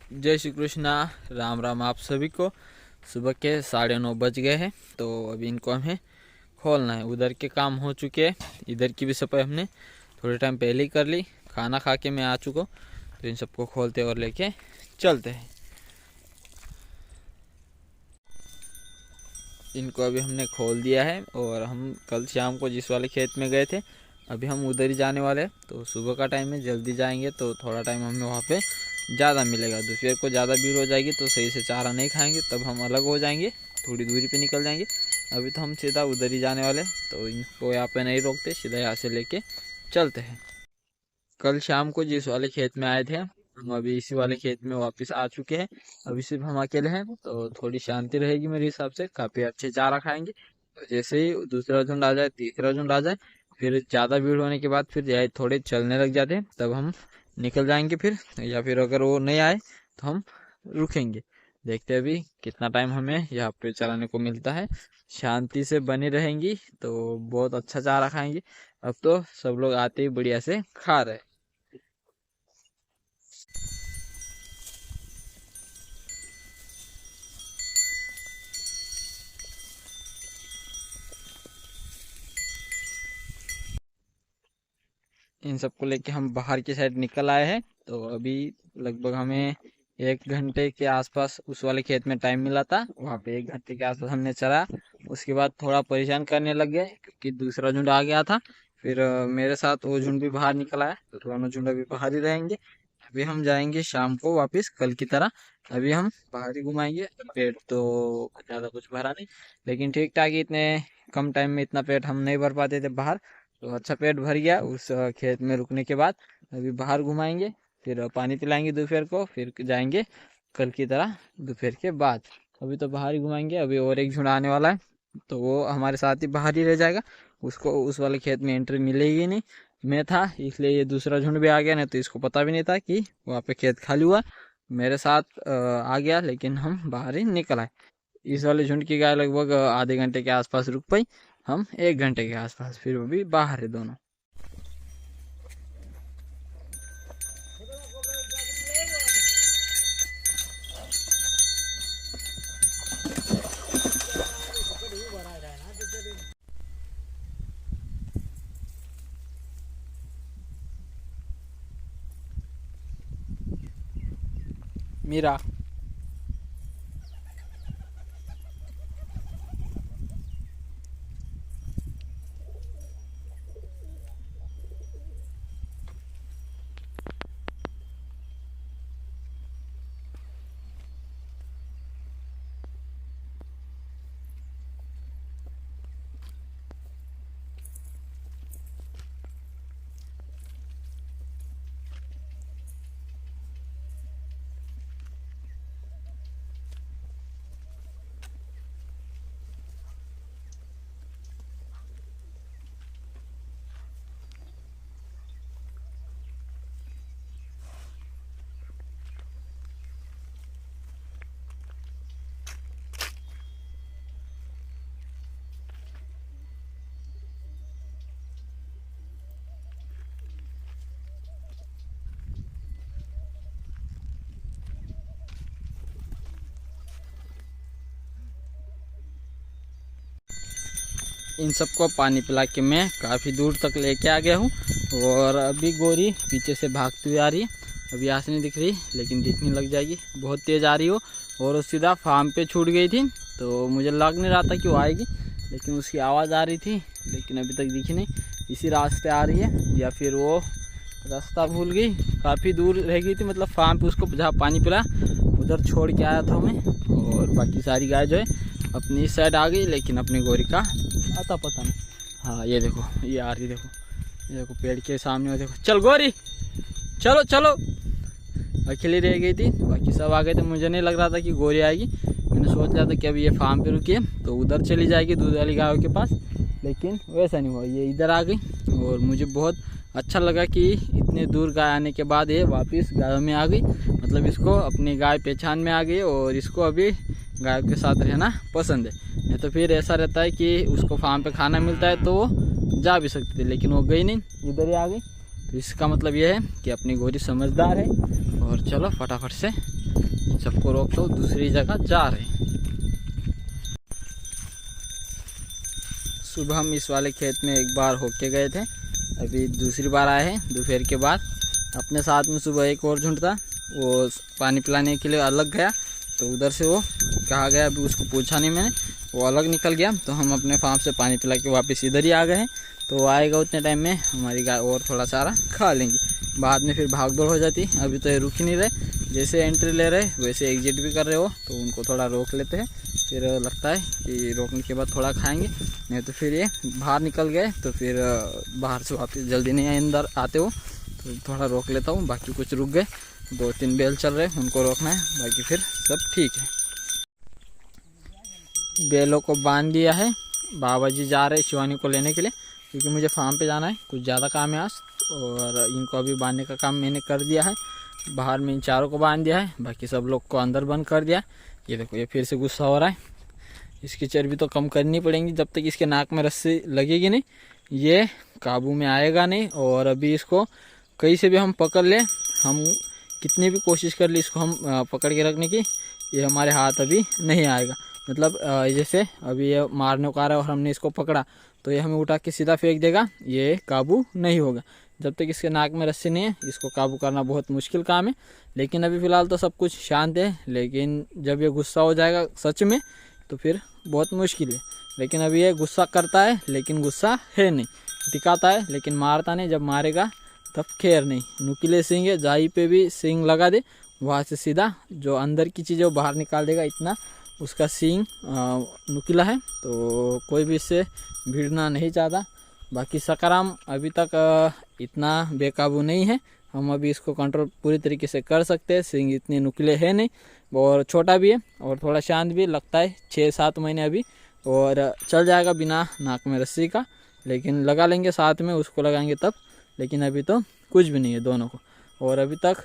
जय श्री कृष्णा। राम राम आप सभी को। सुबह के 9:30 बज गए हैं, तो अभी इनको हमें खोलना है। उधर के काम हो चुके हैं, इधर की भी सफाई हमने थोड़े टाइम पहले ही कर ली। खाना खा के मैं आ चुका हूँ, तो इन सबको खोलते और लेके चलते हैं। इनको अभी हमने खोल दिया है और हम कल शाम को जिस वाले खेत में गए थे, अभी हम उधर ही जाने वाले हैं। तो सुबह का टाइम है, जल्दी जाएंगे तो थोड़ा टाइम हमें वहाँ पे ज़्यादा मिलेगा। दोपहर को ज़्यादा भीड़ हो जाएगी तो सही से चारा नहीं खाएंगे, तब हम अलग हो जाएंगे, थोड़ी दूरी पे निकल जाएंगे। अभी तो हम सीधा उधर ही जाने वाले, तो इनको यहाँ पे नहीं रोकते, सीधा यहाँ से लेके चलते हैं। कल शाम को जिस वाले खेत में आए थे, हम अभी इसी वाले खेत में वापस आ चुके हैं। अभी सिर्फ हम अकेले हैं, तो थोड़ी शांति रहेगी मेरे हिसाब से। काफ़ी अच्छे चारा खाएंगे। तो जैसे ही दूसरा झुंड आ जाए, तीसरा झुंड आ जाए, फिर ज़्यादा भीड़ होने के बाद फिर थोड़े चलने लग जाते हैं, तब हम निकल जाएंगे फिर। या फिर अगर वो नहीं आए तो हम रुकेंगे। देखते हैं अभी कितना टाइम हमें यहाँ पे चलाने को मिलता है। शांति से बनी रहेंगी तो बहुत अच्छा चारा खाएंगे। अब तो सब लोग आते ही बढ़िया से खा रहे हैं। इन सबको लेके हम बाहर की साइड निकल आए हैं। तो अभी लगभग हमें 1 घंटे के आसपास उस वाले खेत में टाइम मिला था। वहाँ पे 1 घंटे के आसपास हमने चला। उसके बाद थोड़ा परेशान करने लग गए, क्योंकि दूसरा झुंड आ गया था। फिर मेरे साथ वो झुंड भी बाहर निकल आया, तो दोनों झुंड अभी बाहर ही रहेंगे। अभी हम जाएंगे शाम को वापस कल की तरह। अभी हम बाहर ही घुमाएंगे। पेट तो ज़्यादा कुछ भरा नहीं, लेकिन ठीक ठाक ही। इतने कम टाइम में इतना पेट हम नहीं भर पाते थे बाहर, तो अच्छा पेट भर गया उस खेत में रुकने के बाद। अभी बाहर घुमाएंगे, फिर पानी पिलाएंगे दोपहर को, फिर जाएंगे कल की तरह दोपहर के बाद। अभी तो बाहर ही घुमाएंगे। अभी और एक झुंड आने वाला है, तो वो हमारे साथ ही बाहर ही रह जाएगा। उसको उस वाले खेत में एंट्री मिलेगी नहीं। मैं था इसलिए ये दूसरा झुंड भी आ गया, नहीं तो इसको पता भी नहीं था कि वहाँ पे खेत खाली हुआ। मेरे साथ आ गया, लेकिन हम बाहर ही निकल आए। इस वाले झुंड की गाय लगभग आधे घंटे के आसपास रुक पाई। हम 1 घंटे के आसपास, फिर वो भी बाहर है दोनों। मीरा, इन सबको पानी पिला के मैं काफ़ी दूर तक लेके आ गया हूँ। और अभी गोरी पीछे से भागती हुई आ रही है। अभी आस नहीं दिख रही, लेकिन दिखने लग जाएगी। बहुत तेज़ आ रही हो, और वो सीधा फार्म पे छूट गई थी। तो मुझे लग नहीं रहा था कि वो आएगी, लेकिन उसकी आवाज़ आ रही थी, लेकिन अभी तक दिखी नहीं। इसी रास्ते आ रही है, या फिर वो रास्ता भूल गई। काफ़ी दूर रह गई थी, मतलब फार्म पे उसको जहाँ पानी पिला उधर छोड़ के आया था मैं। और बाकी सारी गाय जो है अपनी इस साइड आ गई, लेकिन अपनी गोरी का आता पता नहीं। हाँ ये देखो, ये आ रही, देखो ये देखो पेड़ के सामने। देखो, चल गोरी, चलो चलो। अकेली रह गई थी, बाकी सब आ गए थे। मुझे नहीं लग रहा था कि गोरी आएगी। मैंने सोच लिया था कि अभी ये फार्म पे रुकी है तो उधर चली जाएगी दूध वाली गायों के पास, लेकिन वैसा नहीं हुआ। ये इधर आ गई, और मुझे बहुत अच्छा लगा कि इतने दूर गाय आने के बाद ये वापस गायों में आ गई। मतलब इसको अपनी गाय पहचान में आ गई, और इसको अभी गायों के साथ रहना पसंद है। नहीं तो फिर ऐसा रहता है कि उसको फार्म पे खाना मिलता है तो वो जा भी सकती थी, लेकिन वो गई नहीं, इधर ही आ गई। तो इसका मतलब ये है कि अपनी गोरी समझदार है। और चलो फटाफट से इन सबको रोक तो दूसरी जगह जा रहे हैं। सुबह हम इस वाले खेत में एक बार होके गए थे, अभी दूसरी बार आए हैं दोपहर के बाद। अपने साथ में सुबह एक और झुंड था, वो पानी पिलाने के लिए अलग गया, तो उधर से वो कहा गया, अभी उसको पूछा नहीं मैंने, वो अलग निकल गया। तो हम अपने फार्म से पानी पिला के वापस इधर ही आ गए हैं। तो वो आएगा उतने टाइम में हमारी गाय और थोड़ा चारा खा लेंगी, बाद में फिर भाग दौड़ हो जाती। अभी तो ये रुक ही नहीं रहे, जैसे एंट्री ले रहे वैसे एग्जिट भी कर रहे हो, तो उनको थोड़ा रोक लेते हैं। फिर लगता है कि रोकने के बाद थोड़ा खाएंगे, नहीं तो फिर ये बाहर निकल गए तो फिर बाहर से वापस जल्दी नहीं अंदर आते हो, तो थोड़ा रोक लेता हूँ। बाकी कुछ रुक गए, 2-3 बैल चल रहे उनको रोकना है, बाकी फिर सब ठीक है। बैलों को बांध दिया है, बाबा जी जा रहे शिवानी को लेने के लिए, क्योंकि मुझे फार्म पे जाना है, कुछ ज़्यादा काम है आज। और इनको अभी बांधने का काम मैंने कर दिया है, बाहर में इन चारों को बांध दिया है, बाकी सब लोग को अंदर बंद कर दिया। ये देखो ये फिर से गुस्सा हो रहा है, इसकी चर्बी तो कम करनी पड़ेगी, जब तक इसके नाक में रस्सी लगेगी नहीं ये काबू में आएगा नहीं। और अभी इसको कहीं से भी हम पकड़ ले, हम कितनी भी कोशिश कर ली इसको हम पकड़ के रखने की, ये हमारे हाथ अभी नहीं आएगा। मतलब जैसे अभी ये मारने को आ रहा है और हमने इसको पकड़ा तो ये हमें उठा के सीधा फेंक देगा, ये काबू नहीं होगा। जब तक इसके नाक में रस्सी नहीं है इसको काबू करना बहुत मुश्किल काम है। लेकिन अभी फ़िलहाल तो सब कुछ शांत है, लेकिन जब ये गुस्सा हो जाएगा सच में तो फिर बहुत मुश्किल है। लेकिन अभी ये गुस्सा करता है, लेकिन गुस्सा है नहीं, दिखाता है लेकिन मारता नहीं। जब मारेगा तब खैर नहीं, नुकीले सींग है, जाई पे भी सींग लगा दे, वहाँ से सीधा जो अंदर की चीज़ें वो बाहर निकाल देगा, इतना उसका सींग नुकीला है, तो कोई भी इससे भिड़ना नहीं चाहता। बाकी सकाराम अभी तक इतना बेकाबू नहीं है, हम अभी इसको कंट्रोल पूरी तरीके से कर सकते हैं। सींग इतने नुकीले है नहीं और छोटा भी है और थोड़ा शांत भी लगता है। 6-7 महीने अभी और चल जाएगा बिना नाक में रस्सी का, लेकिन लगा लेंगे साथ में, उसको लगाएंगे तब। लेकिन अभी तो कुछ भी नहीं है दोनों को, और अभी तक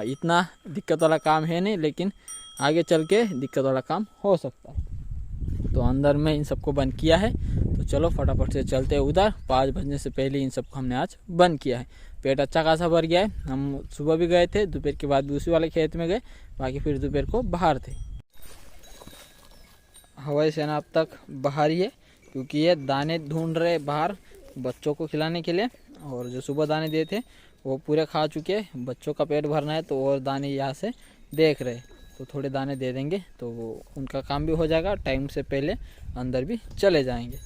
इतना दिक्कत वाला काम है नहीं, लेकिन आगे चल के दिक्कत वाला काम हो सकता है। तो अंदर में इन सबको बंद किया है, तो चलो फटाफट से चलते हैं उधर। 5 बजने से पहले इन सबको हमने आज बंद किया है। पेट अच्छा खासा भर गया है, हम सुबह भी गए थे, दोपहर के बाद भी उसी वाले खेत में गए, बाकी फिर दोपहर को बाहर थे। हवाई सेना अब तक बाहर ही है, क्योंकि ये दाने ढूंढ रहे बाहर बच्चों को खिलाने के लिए, और जो सुबह दाने दिए थे वो पूरे खा चुके हैं। बच्चों का पेट भरना है तो और दाने यहाँ से देख रहे, तो थोड़े दाने दे देंगे तो उनका काम भी हो जाएगा, टाइम से पहले अंदर भी चले जाएंगे।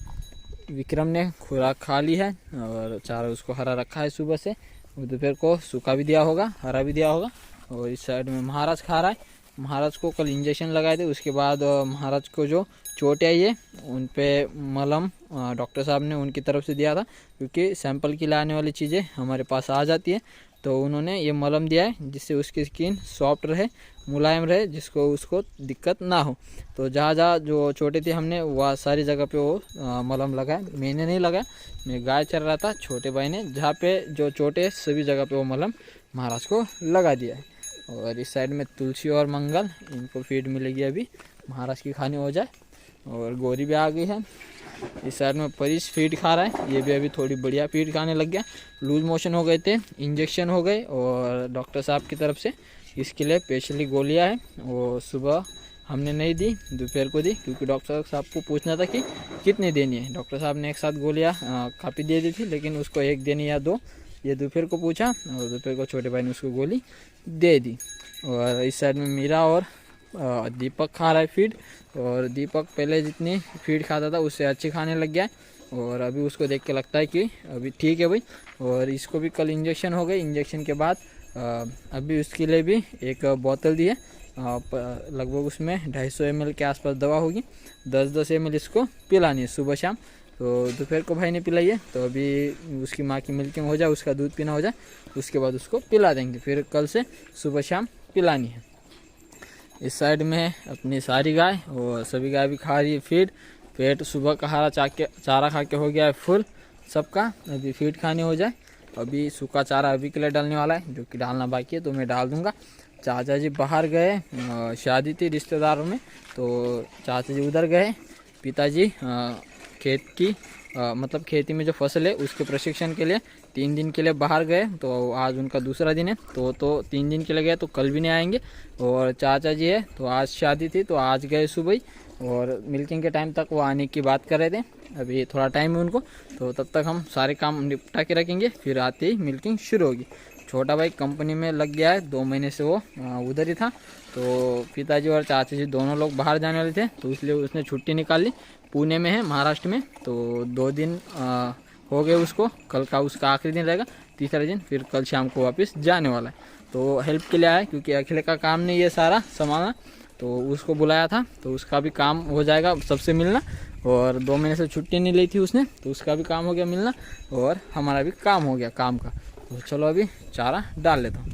विक्रम ने खुराक खा ली है और चारा उसको हरा रखा है सुबह से, दोपहर को सूखा भी दिया होगा, हरा भी दिया होगा। और इस साइड में महाराज खा रहा है। महाराज को कल इंजेक्शन लगाए थे, उसके बाद महाराज को जो चोट आई है उन पे मलम डॉक्टर साहब ने उनकी तरफ से दिया था, क्योंकि सैंपल की लाने वाली चीज़ें हमारे पास आ जाती है, तो उन्होंने ये मलम दिया है जिससे उसकी स्किन सॉफ्ट रहे, मुलायम रहे, जिसको उसको दिक्कत ना हो। तो जहाँ जहाँ जो चोटें थी हमने वह सारी जगह पे वो मलम लगाया। मैंने नहीं लगाया, मैं गाय चल रहा था, छोटे भाई ने जहाँ पे जो चोटें सभी जगह पे वो मलम महाराज को लगा दिया है। और इस साइड में तुलसी और मंगल, इनको फीड मिलेगी अभी, महाराज की खानी हो जाए। और गोरी भी आ गई है। इस साइड में परीश फीड खा रहा है, ये भी अभी थोड़ी बढ़िया फीड खाने लग गया। लूज मोशन हो गए थे, इंजेक्शन हो गए, और डॉक्टर साहब की तरफ से इसके लिए स्पेशली गोलियां हैं, वो सुबह हमने नहीं दी, दोपहर को दी, क्योंकि डॉक्टर साहब को पूछना था कि कितनी देनी है। डॉक्टर साहब ने एक साथ गोलियाँ काफ़ी दे दी थी, लेकिन उसको 1 देनी या 2, ये दोपहर को पूछा, और दोपहर को छोटे भाई ने उसको गोली दे दी। और इस साइड में मीरा और दीपक खा रहा है फीड, और दीपक पहले जितनी फीड खाता था उससे अच्छी खाने लग गया है, और अभी उसको देख के लगता है कि अभी ठीक है भाई। और इसको भी कल इंजेक्शन हो गए, इंजेक्शन के बाद अभी उसके लिए भी एक बोतल दी है, लगभग उसमें 250 ml के आसपास दवा होगी, 10-10 ml इसको पिलानी है सुबह शाम। तो दोपहर को भाई ने पिलाई है, तो अभी उसकी माँ की मिल्किंग हो जाए, उसका दूध पीना हो जाए, उसके बाद उसको पिला देंगे, फिर कल से सुबह शाम पिलानी है। इस साइड में अपनी सारी गाय और सभी गाय भी खा रही है फीड। पेट सुबह का हरा चारा खा के हो गया है फुल सबका, अभी फीड खानी हो जाए। अभी सूखा चारा अभी के लिए डालने वाला है, जो कि डालना बाकी है, तो मैं डाल दूंगा। चाचा जी बाहर गए, शादी थी रिश्तेदारों में, तो चाचा जी उधर गए। पिताजी खेत की मतलब खेती में जो फसल है उसके प्रशिक्षण के लिए 3 दिन के लिए बाहर गए, तो आज उनका दूसरा दिन है। तो 3 दिन के लिए गए तो कल भी नहीं आएंगे। और चाचा जी है तो आज शादी थी तो आज गए सुबह ही, और मिल्किंग के टाइम तक वो आने की बात कर रहे थे। अभी थोड़ा टाइम है उनको, तो तब तक हम सारे काम निपटा के रखेंगे, फिर आते ही मिल्किंग शुरू होगी। छोटा भाई कंपनी में लग गया है, 2 महीने से वो उधर ही था। तो पिताजी और चाचा जी दोनों लोग बाहर जाने वाले थे, तो इसलिए उसने छुट्टी निकाल ली। पुणे में है, महाराष्ट्र में। तो 2 दिन हो गए उसको, कल का उसका आखिरी दिन रहेगा, तीसरा दिन, फिर कल शाम को वापस जाने वाला है। तो हेल्प के लिए आया, क्योंकि अकेले का काम नहीं ये सारा संभालना, तो उसको बुलाया था। तो उसका भी काम हो जाएगा सबसे मिलना, और 2 महीने से छुट्टी नहीं ली थी उसने, तो उसका भी काम हो गया मिलना, और हमारा भी काम हो गया काम का। तो चलो अभी चारा डाल लेता हूँ।